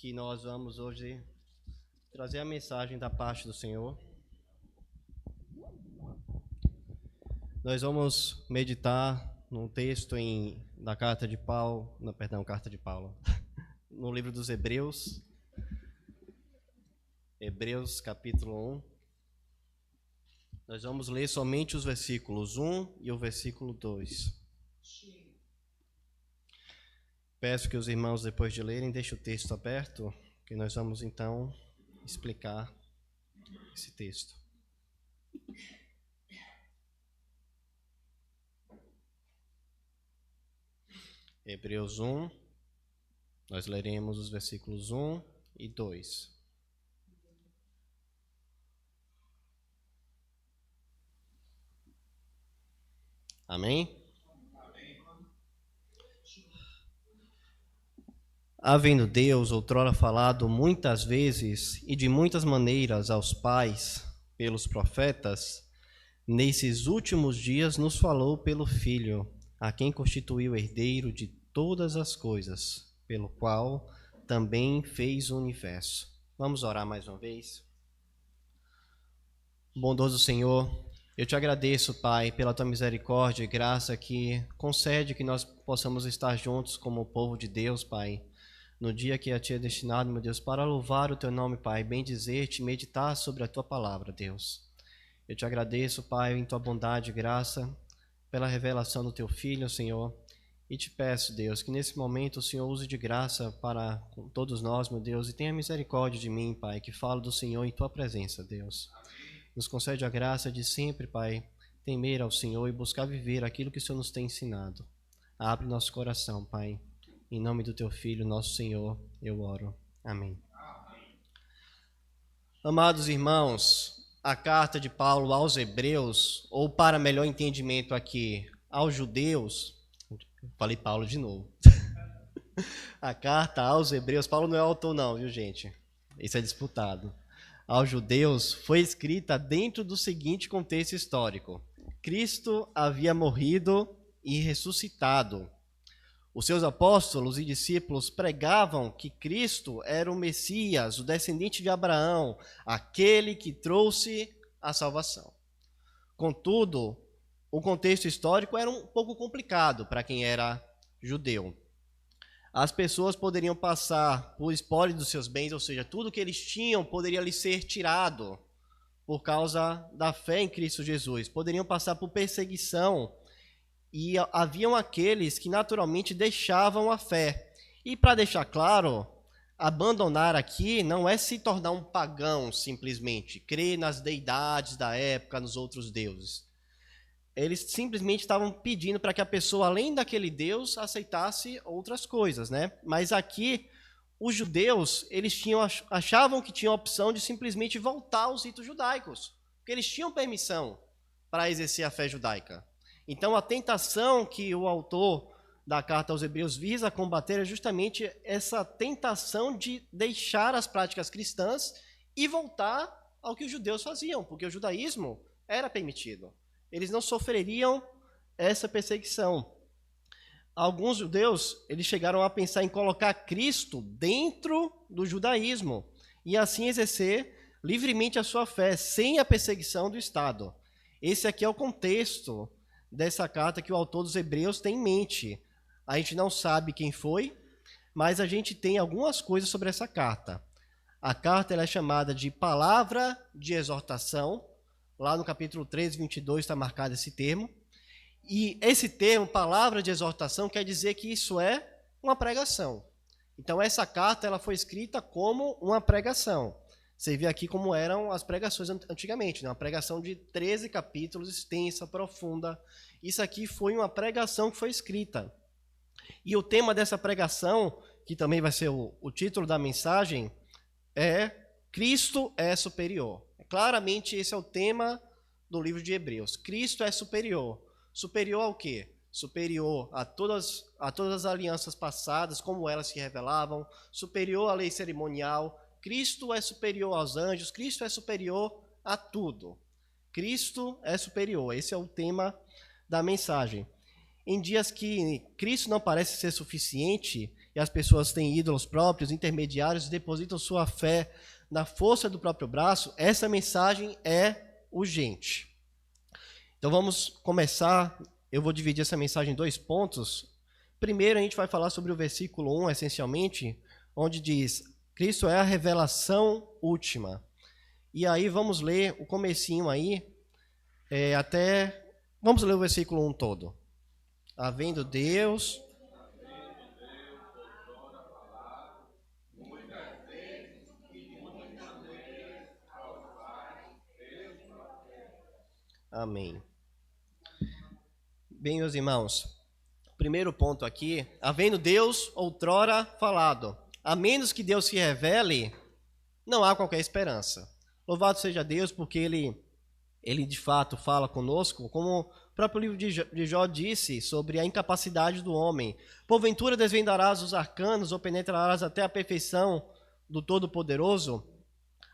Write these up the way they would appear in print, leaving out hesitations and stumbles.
que nós vamos hoje trazer a mensagem da parte do Senhor. Nós vamos meditar num texto da carta de Paulo, no livro dos Hebreus, Hebreus capítulo 1. Nós vamos ler somente os versículos 1 e o versículo 2. Peço que os irmãos, depois de lerem, deixem o texto aberto, que nós vamos então explicar esse texto. Hebreus 1, nós leremos os versículos 1 e 2. Amém? Havendo Deus outrora falado muitas vezes e de muitas maneiras aos pais pelos profetas, nesses últimos dias nos falou pelo Filho, a quem constituiu herdeiro de todas as coisas, pelo qual também fez o universo. Vamos orar mais uma vez? Bondoso Senhor, eu te agradeço, Pai, pela tua misericórdia e graça que concede que nós possamos estar juntos como o povo de Deus, Pai, no dia que a ti é destinado, meu Deus, para louvar o teu nome, Pai, bendizer-te e meditar sobre a tua palavra, Deus. Eu te agradeço, Pai, em tua bondade e graça, pela revelação do teu Filho, Senhor, e te peço, Deus, que nesse momento o Senhor use de graça para todos nós, meu Deus, e tenha misericórdia de mim, Pai, que falo do Senhor em tua presença, Deus. Nos concede a graça de sempre, Pai, temer ao Senhor e buscar viver aquilo que o Senhor nos tem ensinado. Abre nosso coração, Pai. Em nome do teu Filho, nosso Senhor, eu oro. Amém. Amados irmãos, a carta de Paulo aos Hebreus, ou para melhor entendimento aqui, aos judeus, falei Paulo de novo. A carta aos Hebreus, Paulo não é autor não, viu gente? Isso é disputado. Aos judeus foi escrita dentro do seguinte contexto histórico. Cristo havia morrido e ressuscitado. Os seus apóstolos e discípulos pregavam que Cristo era o Messias, o descendente de Abraão, aquele que trouxe a salvação. Contudo, o contexto histórico era um pouco complicado para quem era judeu. As pessoas poderiam passar por espólio dos seus bens, ou seja, tudo que eles tinham poderia lhes ser tirado por causa da fé em Cristo Jesus. Poderiam passar por perseguição. E haviam aqueles que naturalmente deixavam a fé. E para deixar claro, abandonar aqui não é se tornar um pagão simplesmente, crer nas deidades da época, nos outros deuses. Eles simplesmente estavam pedindo para que a pessoa, além daquele Deus, aceitasse outras coisas, né? Mas aqui, os judeus, eles achavam que tinham a opção de simplesmente voltar aos ritos judaicos, porque eles tinham permissão para exercer a fé judaica. Então, a tentação que o autor da carta aos Hebreus visa combater é justamente essa tentação de deixar as práticas cristãs e voltar ao que os judeus faziam, porque o judaísmo era permitido. Eles não sofreriam essa perseguição. Alguns judeus, eles chegaram a pensar em colocar Cristo dentro do judaísmo e assim exercer livremente a sua fé, sem a perseguição do Estado. Esse aqui é o contexto dessa carta que o autor dos Hebreus tem em mente. A gente não sabe quem foi, mas a gente tem algumas coisas sobre essa carta. A carta ela é chamada de palavra de exortação. Lá no capítulo 13, 22 está marcado esse termo. E esse termo, palavra de exortação, quer dizer que isso é uma pregação. Então essa carta ela foi escrita como uma pregação. Você vê aqui como eram as pregações antigamente, né? Uma pregação de 13 capítulos, extensa, profunda. Isso aqui foi uma pregação que foi escrita. E o tema dessa pregação, que também vai ser o título da mensagem, é Cristo é superior. Claramente esse é o tema do livro de Hebreus. Cristo é superior. Superior ao quê? Superior a todas as alianças passadas, como elas se revelavam, superior à lei cerimonial. Cristo é superior aos anjos, Cristo é superior a tudo. Cristo é superior, esse é o tema da mensagem. Em dias que Cristo não parece ser suficiente e as pessoas têm ídolos próprios, intermediários, depositam sua fé na força do próprio braço, essa mensagem é urgente. Então vamos começar, eu vou dividir essa mensagem em 2 pontos. Primeiro a gente vai falar sobre o versículo 1, essencialmente, onde diz, Cristo é a revelação última. E aí vamos ler o comecinho aí, vamos ler o versículo 1 todo. Havendo Deus... Amém. Bem, meus irmãos, primeiro ponto aqui, havendo Deus outrora falado, a menos que Deus se revele, não há qualquer esperança. Louvado seja Deus, porque Ele de fato fala conosco, como o próprio livro de Jó disse sobre a incapacidade do homem. Porventura desvendarás os arcanos ou penetrarás até a perfeição do Todo-Poderoso?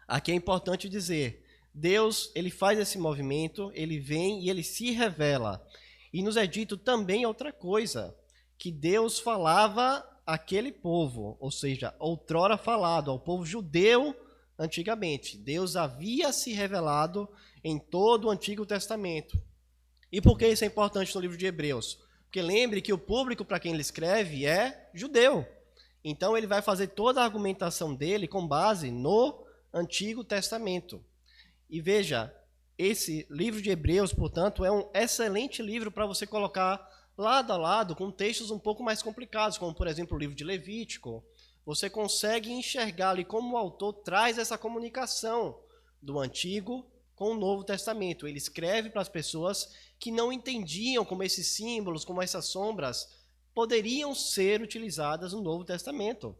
Aqui é importante dizer, Deus, ele faz esse movimento, ele vem e ele se revela. E nos é dito também outra coisa, que Deus falava àquele povo, ou seja, outrora falado ao povo judeu antigamente. Deus havia se revelado em todo o Antigo Testamento. E por que isso é importante no livro de Hebreus? Porque lembre que o público para quem ele escreve é judeu. Então ele vai fazer toda a argumentação dele com base no Antigo Testamento. E veja, esse livro de Hebreus, portanto, é um excelente livro para você colocar lado a lado com textos um pouco mais complicados, como, por exemplo, o livro de Levítico. Você consegue enxergar ali como o autor traz essa comunicação do Antigo com o Novo Testamento. Ele escreve para as pessoas que não entendiam como esses símbolos, como essas sombras, poderiam ser utilizadas no Novo Testamento.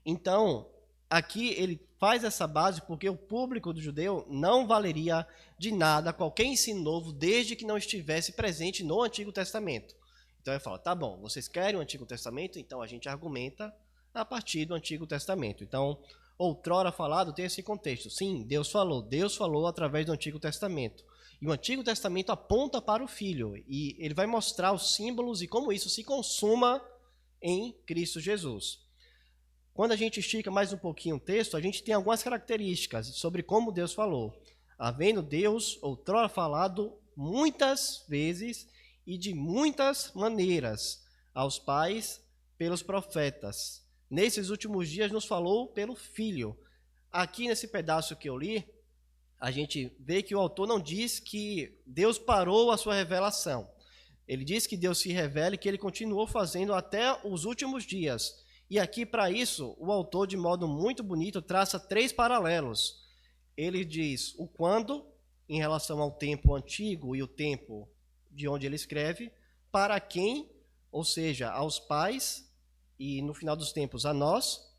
Então, aqui ele faz essa base porque o público do judeu não valeria de nada qualquer ensino novo desde que não estivesse presente no Antigo Testamento. Então ele fala, tá bom, vocês querem o Antigo Testamento? Então a gente argumenta a partir do Antigo Testamento. Então, outrora falado tem esse contexto. Sim, Deus falou através do Antigo Testamento. E o Antigo Testamento aponta para o Filho, e ele vai mostrar os símbolos e como isso se consuma em Cristo Jesus. Quando a gente estica mais um pouquinho o texto, a gente tem algumas características sobre como Deus falou. Havendo Deus outrora falado muitas vezes e de muitas maneiras aos pais pelos profetas. Nesses últimos dias nos falou pelo Filho. Aqui nesse pedaço que eu li, a gente vê que o autor não diz que Deus parou a sua revelação. Ele diz que Deus se revela e que ele continuou fazendo até os últimos dias. E aqui, para isso, o autor, de modo muito bonito, traça 3 paralelos. Ele diz o quando, em relação ao tempo antigo e o tempo de onde ele escreve, para quem, ou seja, aos pais, e no final dos tempos a nós,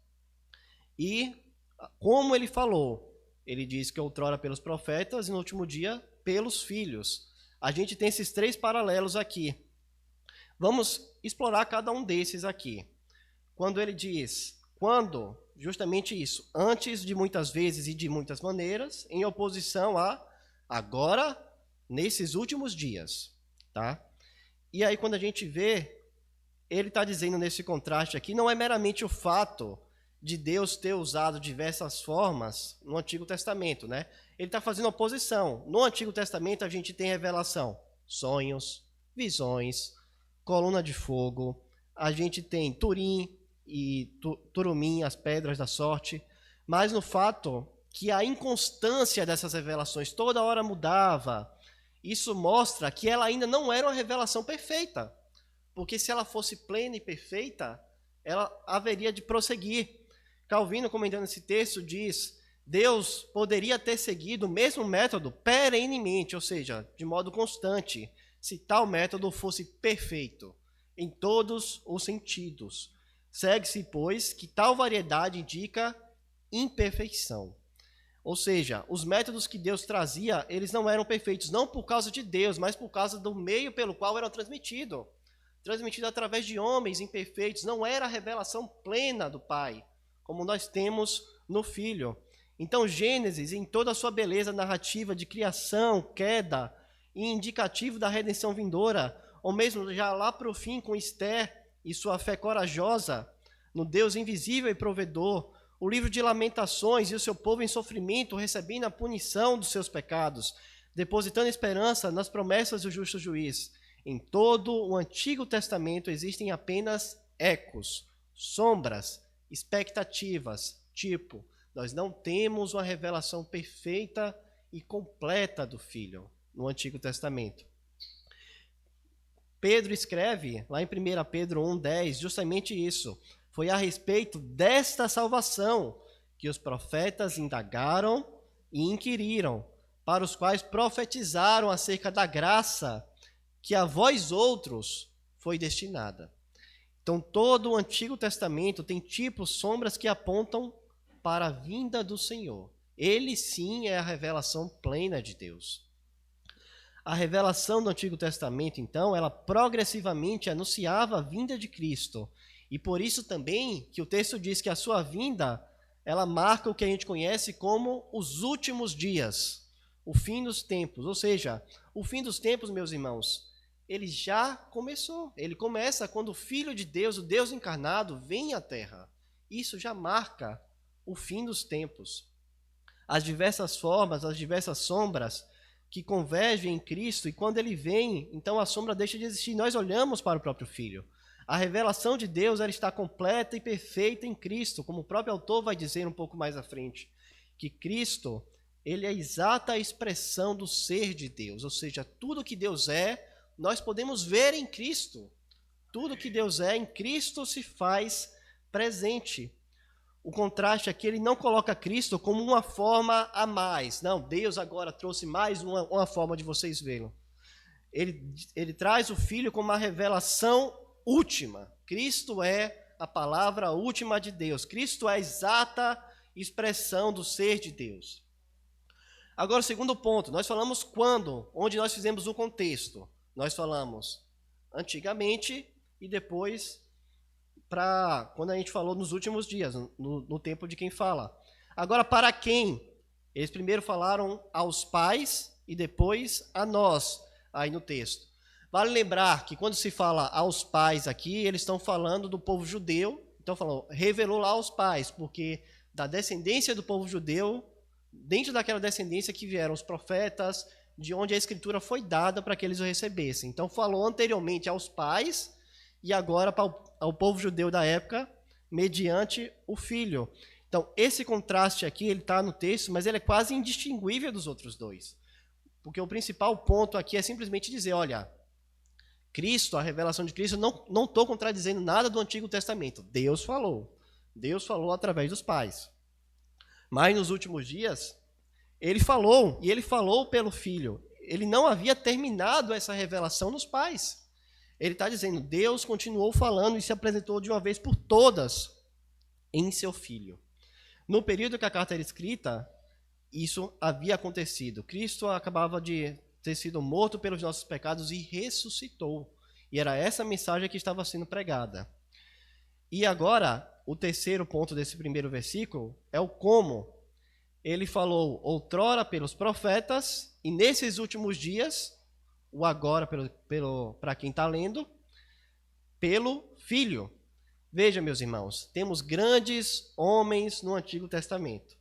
e como ele falou. Ele diz que outrora pelos profetas e no último dia pelos filhos. A gente tem esses 3 paralelos aqui. Vamos explorar cada um desses aqui. Quando ele diz, quando, justamente isso, antes de muitas vezes e de muitas maneiras, em oposição a agora, nesses últimos dias, tá? E aí quando a gente vê, ele está dizendo nesse contraste aqui, não é meramente o fato de Deus ter usado diversas formas no Antigo Testamento, né? Ele está fazendo oposição. No Antigo Testamento a gente tem revelação, sonhos, visões, coluna de fogo, a gente tem Turim e Turumim, as pedras da sorte, mas no fato que a inconstância dessas revelações toda hora mudava, isso mostra que ela ainda não era uma revelação perfeita, porque se ela fosse plena e perfeita, ela haveria de prosseguir. Calvino, comentando esse texto, diz, Deus poderia ter seguido o mesmo método perenemente, ou seja, de modo constante, se tal método fosse perfeito, em todos os sentidos. Segue-se, pois, que tal variedade indica imperfeição. Ou seja, os métodos que Deus trazia, eles não eram perfeitos, não por causa de Deus, mas por causa do meio pelo qual eram transmitidos. Transmitido através de homens imperfeitos, não era a revelação plena do Pai, como nós temos no Filho. Então, Gênesis, em toda a sua beleza narrativa de criação, queda e indicativo da redenção vindoura, ou mesmo já lá para o fim com Esther, e sua fé corajosa no Deus invisível e provedor, o livro de Lamentações e o seu povo em sofrimento, recebendo a punição dos seus pecados, depositando esperança nas promessas do justo juiz. Em todo o Antigo Testamento existem apenas ecos, sombras, expectativas, tipo, nós não temos uma revelação perfeita e completa do Filho no Antigo Testamento. Pedro escreve, lá em 1 Pedro 1,10, justamente isso. Foi a respeito desta salvação que os profetas indagaram e inquiriram, para os quais profetizaram acerca da graça que a vós outros foi destinada. Então, todo o Antigo Testamento tem tipos, sombras que apontam para a vinda do Senhor. Ele sim é a revelação plena de Deus. A revelação do Antigo Testamento, então, ela progressivamente anunciava a vinda de Cristo. E por isso também que o texto diz que a sua vinda, ela marca o que a gente conhece como os últimos dias, o fim dos tempos. Ou seja, o fim dos tempos, meus irmãos, ele já começou. Ele começa quando o Filho de Deus, o Deus encarnado, vem à Terra. Isso já marca o fim dos tempos. As diversas formas, as diversas sombras que convergem em Cristo, e quando ele vem, então a sombra deixa de existir. Nós olhamos para o próprio Filho. A revelação de Deus, ela está completa e perfeita em Cristo, como o próprio autor vai dizer um pouco mais à frente, que Cristo, ele é a exata expressão do ser de Deus, ou seja, tudo que Deus é, nós podemos ver em Cristo. Tudo que Deus é, em Cristo se faz presente. O contraste aqui, ele não coloca Cristo como uma forma a mais. Não, Deus agora trouxe mais uma forma de vocês vê-lo. Ele traz o Filho como uma revelação última. Cristo é a palavra última de Deus. Cristo é a exata expressão do ser de Deus. Agora, o segundo ponto, nós falamos quando, onde nós fizemos o contexto. Nós falamos antigamente e depois quando a gente falou nos últimos dias, no tempo de quem fala. Agora, para quem? Eles primeiro falaram aos pais e depois a nós, aí no texto. Vale lembrar que quando se fala aos pais aqui, eles estão falando do povo judeu. Então, falou, revelou lá aos pais, porque da descendência do povo judeu, dentro daquela descendência que vieram os profetas, de onde a escritura foi dada para que eles o recebessem. Então, falou anteriormente aos pais e agora ao povo judeu da época, mediante o Filho. Então, esse contraste aqui, ele está no texto, mas ele é quase indistinguível dos outros dois. Porque o principal ponto aqui é simplesmente dizer, olha, Cristo, a revelação de Cristo, não estou contradizendo nada do Antigo Testamento. Deus falou através dos pais. Mas nos últimos dias, ele falou, e ele falou pelo Filho. Ele não havia terminado essa revelação nos pais. Ele está dizendo, Deus continuou falando e se apresentou de uma vez por todas em seu Filho. No período que a carta era escrita, isso havia acontecido. Cristo acabava de ter sido morto pelos nossos pecados e ressuscitou. E era essa mensagem que estava sendo pregada. E agora, o terceiro ponto desse primeiro versículo é o como. Ele falou outrora pelos profetas e nesses últimos dias, o agora para quem está lendo, pelo Filho. Veja, meus irmãos, temos grandes homens no Antigo Testamento.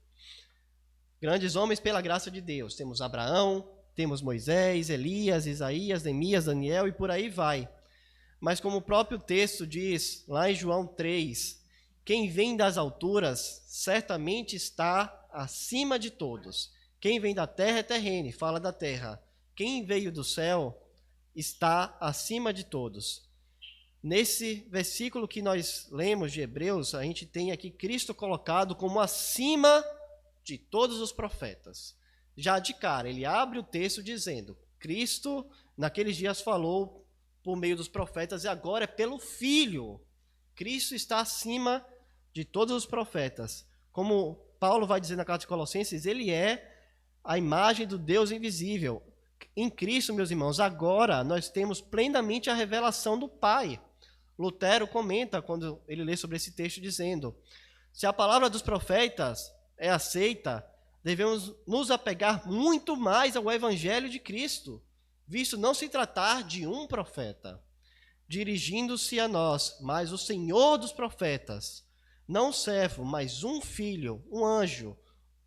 Grandes homens pela graça de Deus. Temos Abraão, temos Moisés, Elias, Isaías, Neemias, Daniel e por aí vai. Mas como o próprio texto diz, lá em João 3, quem vem das alturas certamente está acima de todos. Quem vem da terra é terreno, fala da terra. Quem veio do céu está acima de todos. Nesse versículo que nós lemos de Hebreus, a gente tem aqui Cristo colocado como acima de todos os profetas. Já de cara, ele abre o texto dizendo, Cristo naqueles dias falou por meio dos profetas e agora é pelo Filho. Cristo está acima de todos os profetas. Como Paulo vai dizer na carta de Colossenses, ele é a imagem do Deus invisível. Em Cristo, meus irmãos, agora nós temos plenamente a revelação do Pai. Lutero comenta, quando ele lê sobre esse texto, dizendo, se a palavra dos profetas é aceita, devemos nos apegar muito mais ao Evangelho de Cristo, visto não se tratar de um profeta. dirigindo-se a nós, mas o Senhor dos profetas, não servo, mas um filho, um anjo,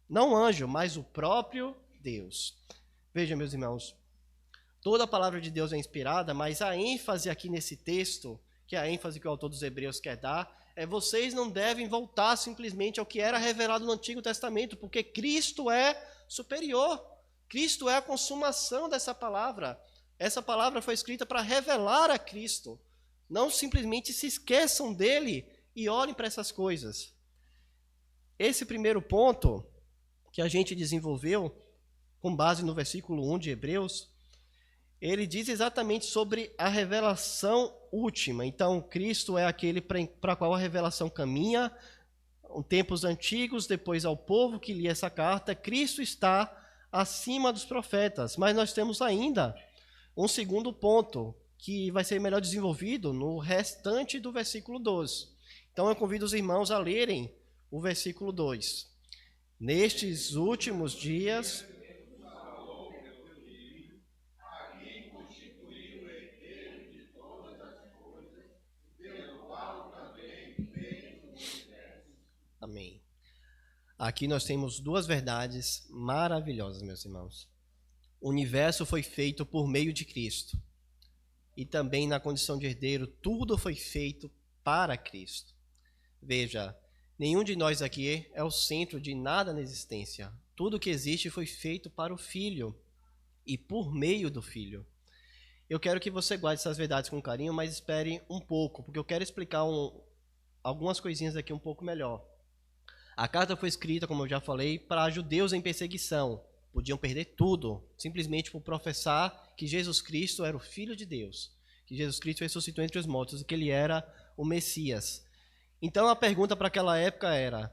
não anjo, mas o próprio Deus. Veja, meus irmãos, toda a palavra de Deus é inspirada, mas a ênfase aqui nesse texto, que é a ênfase que o autor dos Hebreus quer dar, é: vocês não devem voltar simplesmente ao que era revelado no Antigo Testamento, porque Cristo é superior. Cristo é a consumação dessa palavra. Essa palavra foi escrita para revelar a Cristo. Não simplesmente se esqueçam dele e olhem para essas coisas. Esse primeiro ponto que a gente desenvolveu, com base no versículo 1 de Hebreus, ele diz exatamente sobre a revelação última. Então, Cristo é aquele para qual a revelação caminha, em tempos antigos, depois ao povo que lia essa carta. Cristo está acima dos profetas, mas nós temos ainda um segundo ponto, que vai ser melhor desenvolvido no restante do versículo 12. Então, eu convido os irmãos a lerem o versículo 2. Nestes últimos dias... Amém. Aqui nós temos duas verdades maravilhosas, meus irmãos. O universo foi feito por meio de Cristo. E também na condição de herdeiro, tudo foi feito para Cristo. Veja, nenhum de nós aqui é o centro de nada na existência. Tudo que existe foi feito para o Filho e por meio do Filho. Eu quero que você guarde essas verdades com carinho, mas espere um pouco, porque eu quero explicar algumas coisinhas aqui um pouco melhor. A carta foi escrita, como eu já falei, para judeus em perseguição. Podiam perder tudo, simplesmente por professar que Jesus Cristo era o Filho de Deus, que Jesus Cristo ressuscitou entre os mortos e que ele era o Messias. Então a pergunta para aquela época era: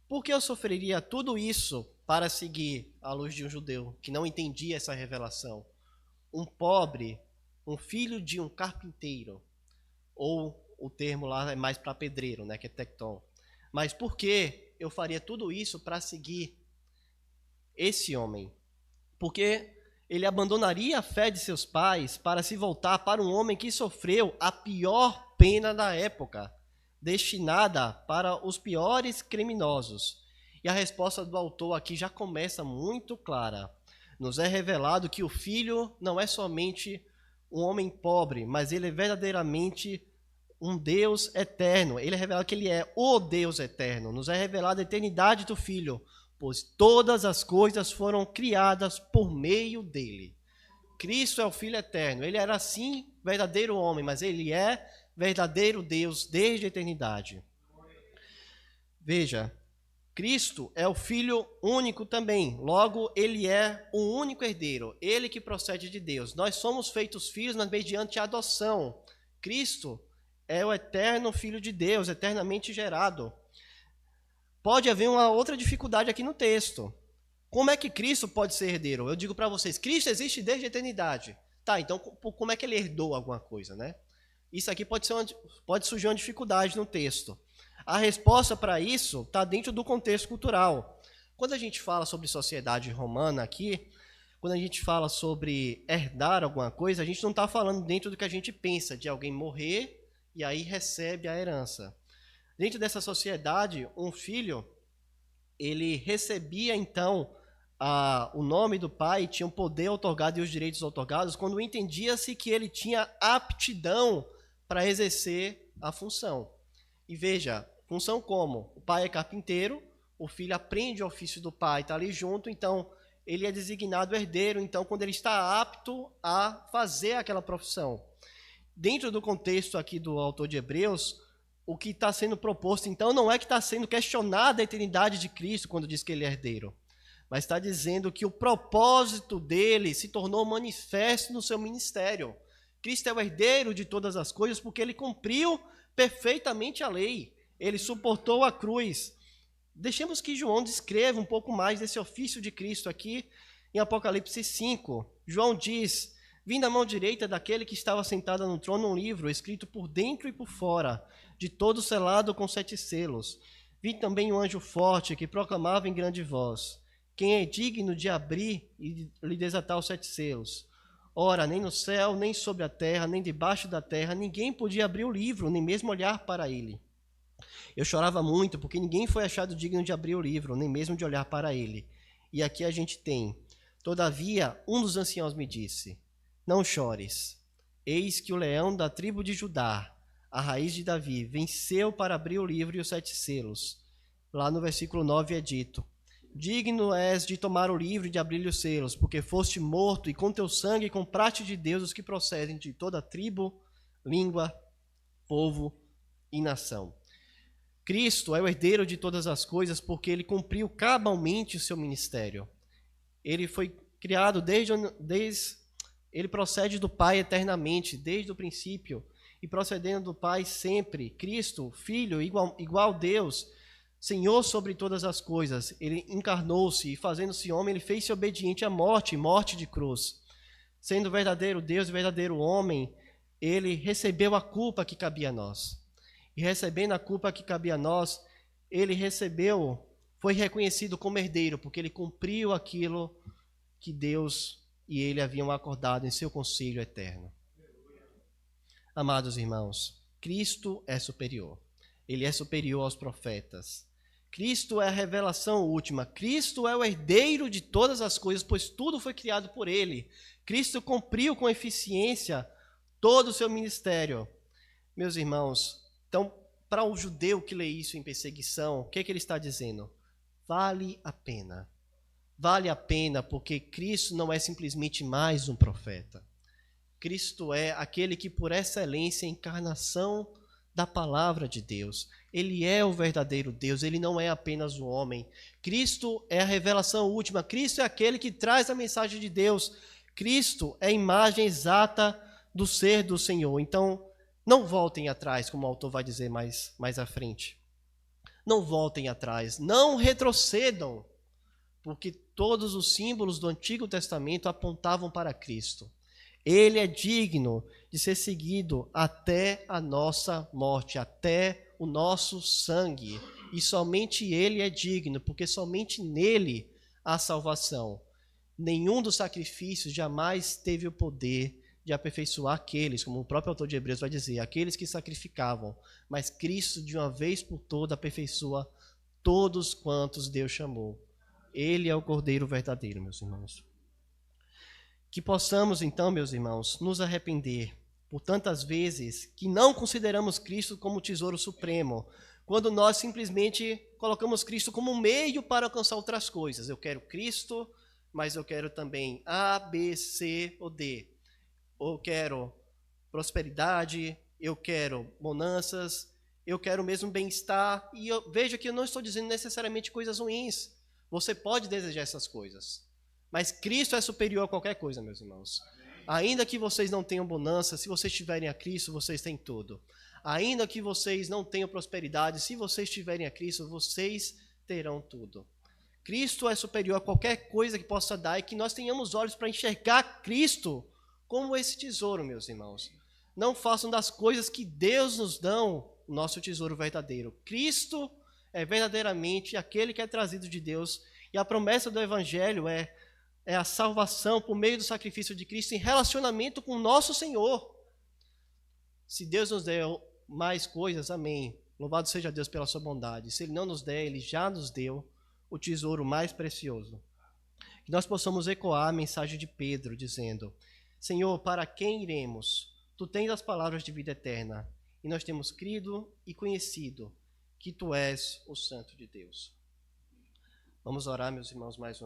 por que eu sofreria tudo isso para seguir a luz de um judeu que não entendia essa revelação? Um pobre, um filho de um carpinteiro, ou o termo lá é mais para pedreiro, né, que é tecton. Mas por que eu faria tudo isso para seguir esse homem? Porque ele abandonaria a fé de seus pais para se voltar para um homem que sofreu a pior pena da época, destinada para os piores criminosos. E a resposta do autor aqui já começa muito clara. Nos é revelado que o Filho não é somente um homem pobre, mas ele é verdadeiramente um Deus eterno. Ele é revelado que ele é o Deus eterno. Nos é revelada a eternidade do Filho, pois todas as coisas foram criadas por meio dele. Cristo é o Filho eterno. Ele era, sim, verdadeiro homem, mas ele é verdadeiro Deus desde a eternidade. Veja, Cristo é o Filho único também. Logo, ele é o único herdeiro. Ele que procede de Deus. Nós somos feitos filhos, mas mediante a adoção. Cristo é o eterno Filho de Deus, eternamente gerado. Pode haver uma outra dificuldade aqui no texto. Como é que Cristo pode ser herdeiro? Eu digo para vocês, Cristo existe desde a eternidade. Tá, então como é que ele herdou alguma coisa, né? Isso aqui pode surgir uma dificuldade no texto. A resposta para isso está dentro do contexto cultural. Quando a gente fala sobre sociedade romana aqui, quando a gente fala sobre herdar alguma coisa, a gente não está falando dentro do que a gente pensa, de alguém morrer e aí recebe a herança. Dentro dessa sociedade, um filho, ele recebia então o nome do pai, tinha o poder otorgado e os direitos otorgados, quando entendia-se que ele tinha aptidão para exercer a função. E veja, função como? O pai é carpinteiro, o filho aprende o ofício do pai, está ali junto, então ele é designado herdeiro, então quando ele está apto a fazer aquela profissão. Dentro do contexto aqui do autor de Hebreus, o que está sendo proposto, então, não é que está sendo questionada a eternidade de Cristo quando diz que ele é herdeiro, mas está dizendo que o propósito dele se tornou manifesto no seu ministério. Cristo é o herdeiro de todas as coisas porque ele cumpriu perfeitamente a lei. Ele suportou a cruz. Deixemos que João descreva um pouco mais desse ofício de Cristo aqui em Apocalipse 5. João diz: vim da mão direita daquele que estava sentado no trono um livro, escrito por dentro e por fora, de todo selado com 7 selos. Vi também um anjo forte que proclamava em grande voz: quem é digno de abrir e lhe desatar os 7 selos? Ora, nem no céu, nem sobre a terra, nem debaixo da terra, ninguém podia abrir o livro, nem mesmo olhar para ele. Eu chorava muito, porque ninguém foi achado digno de abrir o livro, nem mesmo de olhar para ele. E aqui a gente tem: todavia, um dos anciãos me disse: não chores. Eis que o leão da tribo de Judá, a raiz de Davi, venceu para abrir o livro e os 7 selos. Lá no versículo 9 é dito: digno és de tomar o livro e de abrir-lhe os selos, porque foste morto e com teu sangue compraste de Deus os que procedem de toda tribo, língua, povo e nação. Cristo é o herdeiro de todas as coisas porque ele cumpriu cabalmente o seu ministério. Ele foi criado ele procede do Pai eternamente, desde o princípio, e procedendo do Pai sempre. Cristo, Filho, igual Deus, Senhor sobre todas as coisas. Ele encarnou-se e, fazendo-se homem, ele fez-se obediente à morte, morte de cruz. Sendo verdadeiro Deus e verdadeiro homem, ele recebeu a culpa que cabia a nós. E recebendo a culpa que cabia a nós, ele foi reconhecido como herdeiro, porque ele cumpriu aquilo que Deus e ele haviam acordado em seu conselho eterno. Amados irmãos, Cristo é superior. Ele é superior aos profetas. Cristo é a revelação última. Cristo é o herdeiro de todas as coisas, pois tudo foi criado por ele. Cristo cumpriu com eficiência todo o seu ministério. Meus irmãos, então, para o judeu que lê isso em perseguição, o que ele está dizendo? Vale a pena. Vale a pena porque Cristo não é simplesmente mais um profeta. Cristo é aquele que, por excelência, é a encarnação da palavra de Deus. Ele é o verdadeiro Deus, ele não é apenas um homem. Cristo é a revelação última. Cristo é aquele que traz a mensagem de Deus. Cristo é a imagem exata do ser do Senhor. Então, não voltem atrás, como o autor vai dizer mais à frente. Não voltem atrás, não retrocedam, porque todos os símbolos do Antigo Testamento apontavam para Cristo. Ele é digno de ser seguido até a nossa morte, até o nosso sangue. E somente ele é digno, porque somente nele há salvação. Nenhum dos sacrifícios jamais teve o poder de aperfeiçoar aqueles, como o próprio autor de Hebreus vai dizer, aqueles que sacrificavam. Mas Cristo, de uma vez por todas, aperfeiçoa todos quantos Deus chamou. Ele é o Cordeiro verdadeiro, meus irmãos. Que possamos, então, meus irmãos, nos arrepender por tantas vezes que não consideramos Cristo como o tesouro supremo, quando nós simplesmente colocamos Cristo como um meio para alcançar outras coisas. Eu quero Cristo, mas eu quero também A, B, C ou D. Eu quero prosperidade, eu quero bonanças, eu quero mesmo bem-estar. E veja que eu não estou dizendo necessariamente coisas ruins. Você pode desejar essas coisas. Mas Cristo é superior a qualquer coisa, meus irmãos. Ainda que vocês não tenham bonança, se vocês tiverem a Cristo, vocês têm tudo. Ainda que vocês não tenham prosperidade, se vocês tiverem a Cristo, vocês terão tudo. Cristo é superior a qualquer coisa que possa dar e que nós tenhamos olhos para enxergar Cristo como esse tesouro, meus irmãos. Não façam das coisas que Deus nos dá o nosso tesouro verdadeiro. Cristo é verdadeiramente aquele que é trazido de Deus. E a promessa do Evangelho é a salvação por meio do sacrifício de Cristo em relacionamento com o nosso Senhor. Se Deus nos der mais coisas, amém. Louvado seja Deus pela sua bondade. Se Ele não nos der, Ele já nos deu o tesouro mais precioso. Que nós possamos ecoar a mensagem de Pedro, dizendo: Senhor, para quem iremos? Tu tens as palavras de vida eterna, e nós temos crido e conhecido que Tu és o Santo de Deus. Vamos orar, meus irmãos, mais uma vez.